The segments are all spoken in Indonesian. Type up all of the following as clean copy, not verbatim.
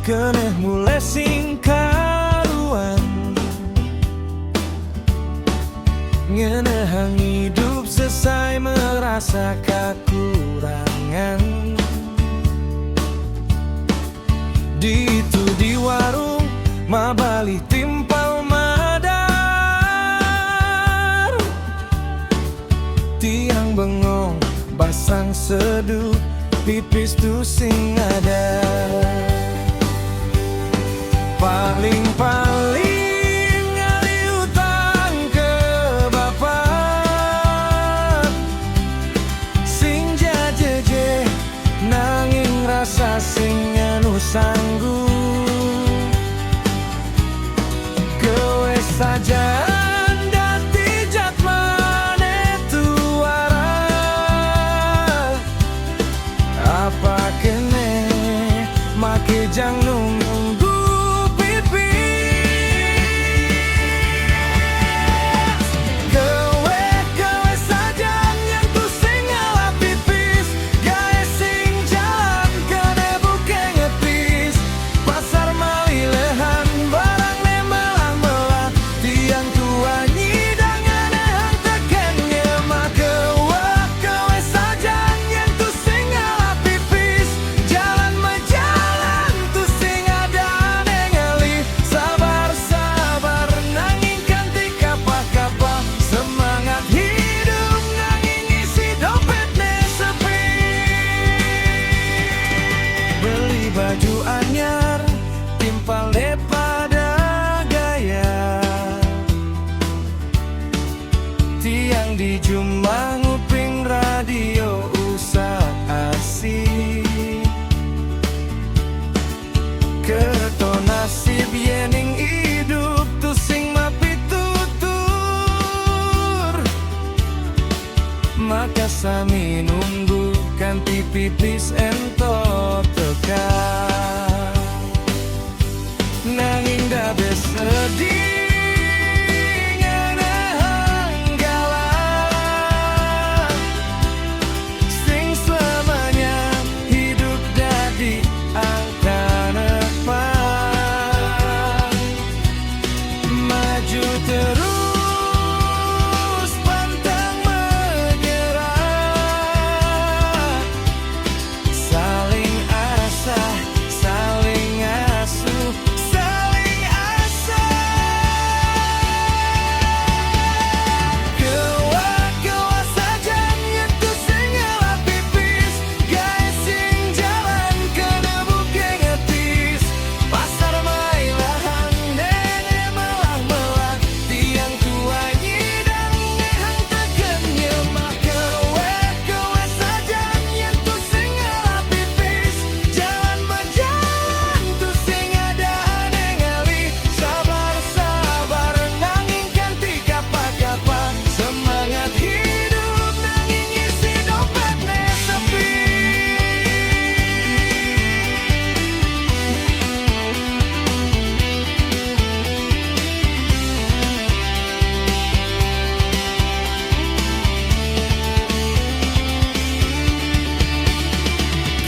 Keneh mulai singkaruan ngenehang hidup selesai merasa kekurangan. Di itu di warung mabali timpal madar, tiang bengong basang seduh pipis tu sing ada. Paling-paling ngali utang ke bapak, sing jajeje nanging rasa sing anu sanggup. Kowe saja dadi jatmane tuara, apa kene make jang nunggu baju anyar timpal pada gaya, tiang di jumlah nguping radio usah asik. Keto nasib yening hidup tu sing mapitutur, maka sami nunggu kanti pipis entot tekan. Nanging dabe sedih ngenehang galah, sing selamanya hidup dadi angka depan. Maju terus pantang menyerah, saling asah, saling asuh, saling asah. Kewa-kewa saja nyentuh sing ngelap pipis, gawe sing jalan kena buke ngetis. Pasar mailahan nene melah-melah, tiang tua nyidang nehang teken nyemak. Kewe-kewe saja nyentuh sing ngelap pipis, jalan berjalan tu sing ada aneh ngali. Sabar-sabar nanging ganti kapa-kapa, semangat hidup nanging isi dompetnya sepi.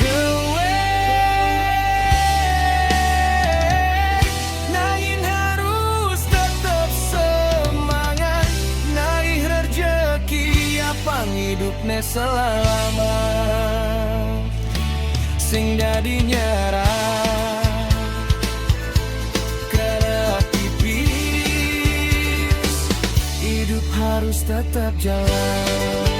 Kowe nanging harus tetap semangat, naik rezeki apang hidupnya selama, sing dadi nyerah karena tipis, hidup harus tetap jalan.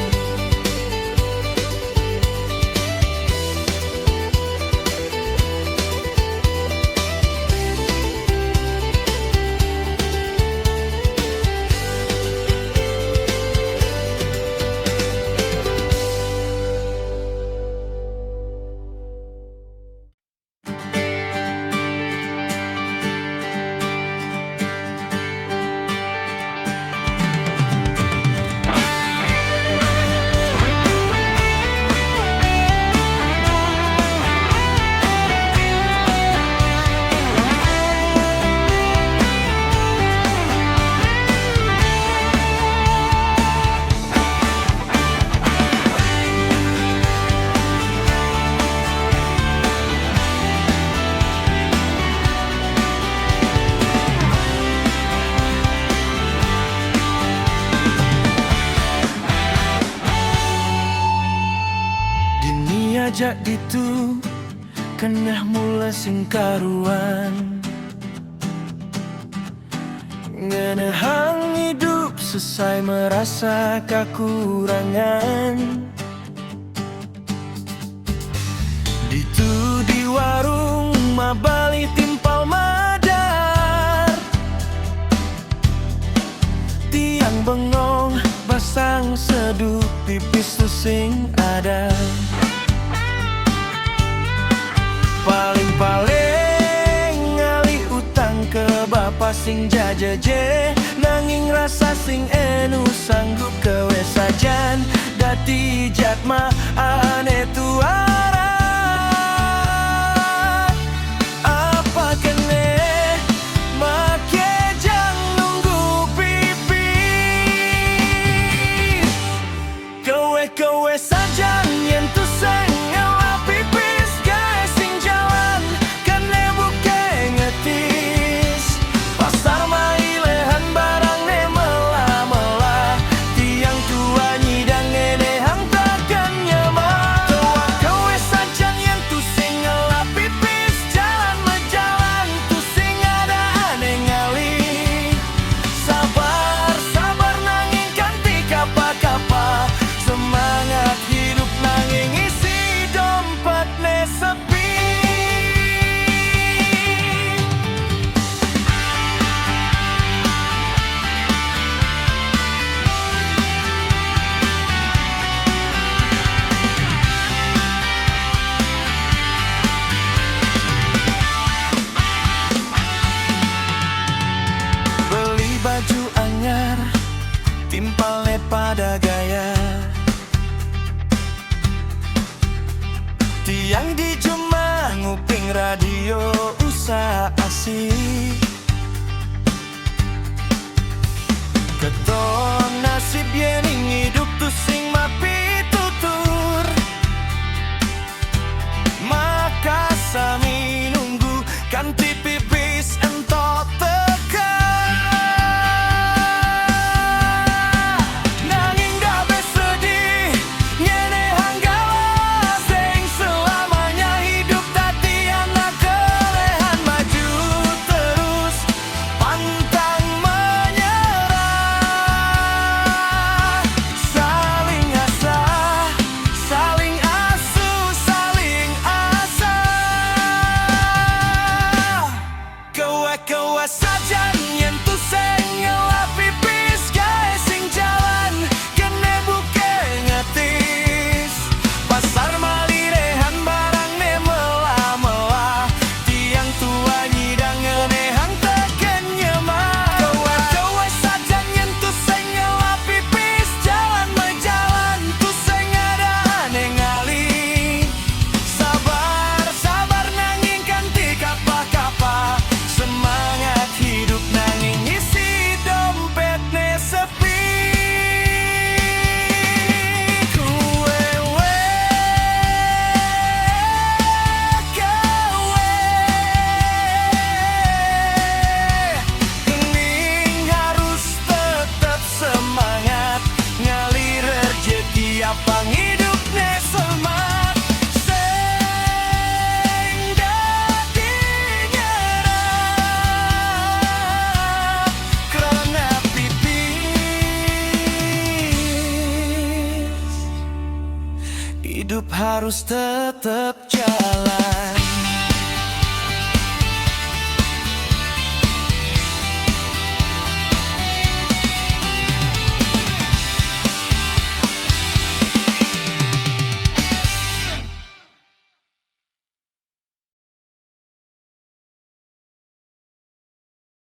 ngajak itu keneh mula sing karuan. Ngenehang hidup selesai merasa kekurangan. Ditu di warung mabali timpal madar, tiang bengong basang seduh pipis tu sing ada. Paling-paling ngali utang ke bapa sing jajaje, nanging rasa sing enu sanggup kewe sajan. Dati jatma ane tuara, apa kene make jang nunggu pipis. Kewe sajan yen tu sing ngewa pipis, gawe sing jalan kene buke ngetis. Pasar mailehan barang ne melah-melah, tiang tua nyidang ngenehang takkan nyemah. Kewe sajan yen tu sing ngewa pipis, jalan mejalan tu sing ada aneh ngali. Sabar nanging kanti kapa-kapa, semangat hidup nanging isi dompet ne sepi. Beli baju anyar, timpalnya pada gaya. Tiang di Jumah nguping radio usah asik. Keton nasib yening hidup tu sing mapi tutur, maka sami nunggu kanti pipis entok teka. Nanging dah bersedih nyenehang gawa, sing selamanya hidup tadi anak kelehan maju terus pantang menyerah. Saling asah, saling asuh, saling asah. Kewe sajan yen tu sing ngewa pipis, gawe sing jalan kene buke ngetis. Pasar malirehan barang ne melah-melah, tiang tua nyidang ngenehang teken nyemah. Kewe sajan yen tu sing ngewa pipis, jalan mejalan tu sing ada aneh ngali. Sabar nanging kanti kapa-kapa, semangat hidup nanging isi dompet ne sepi. Kening harus tetap semangat, ngalir rezeki apang hidup ne semat. Sing dadi nyerah karena pipis, hidup harus tetap jalan.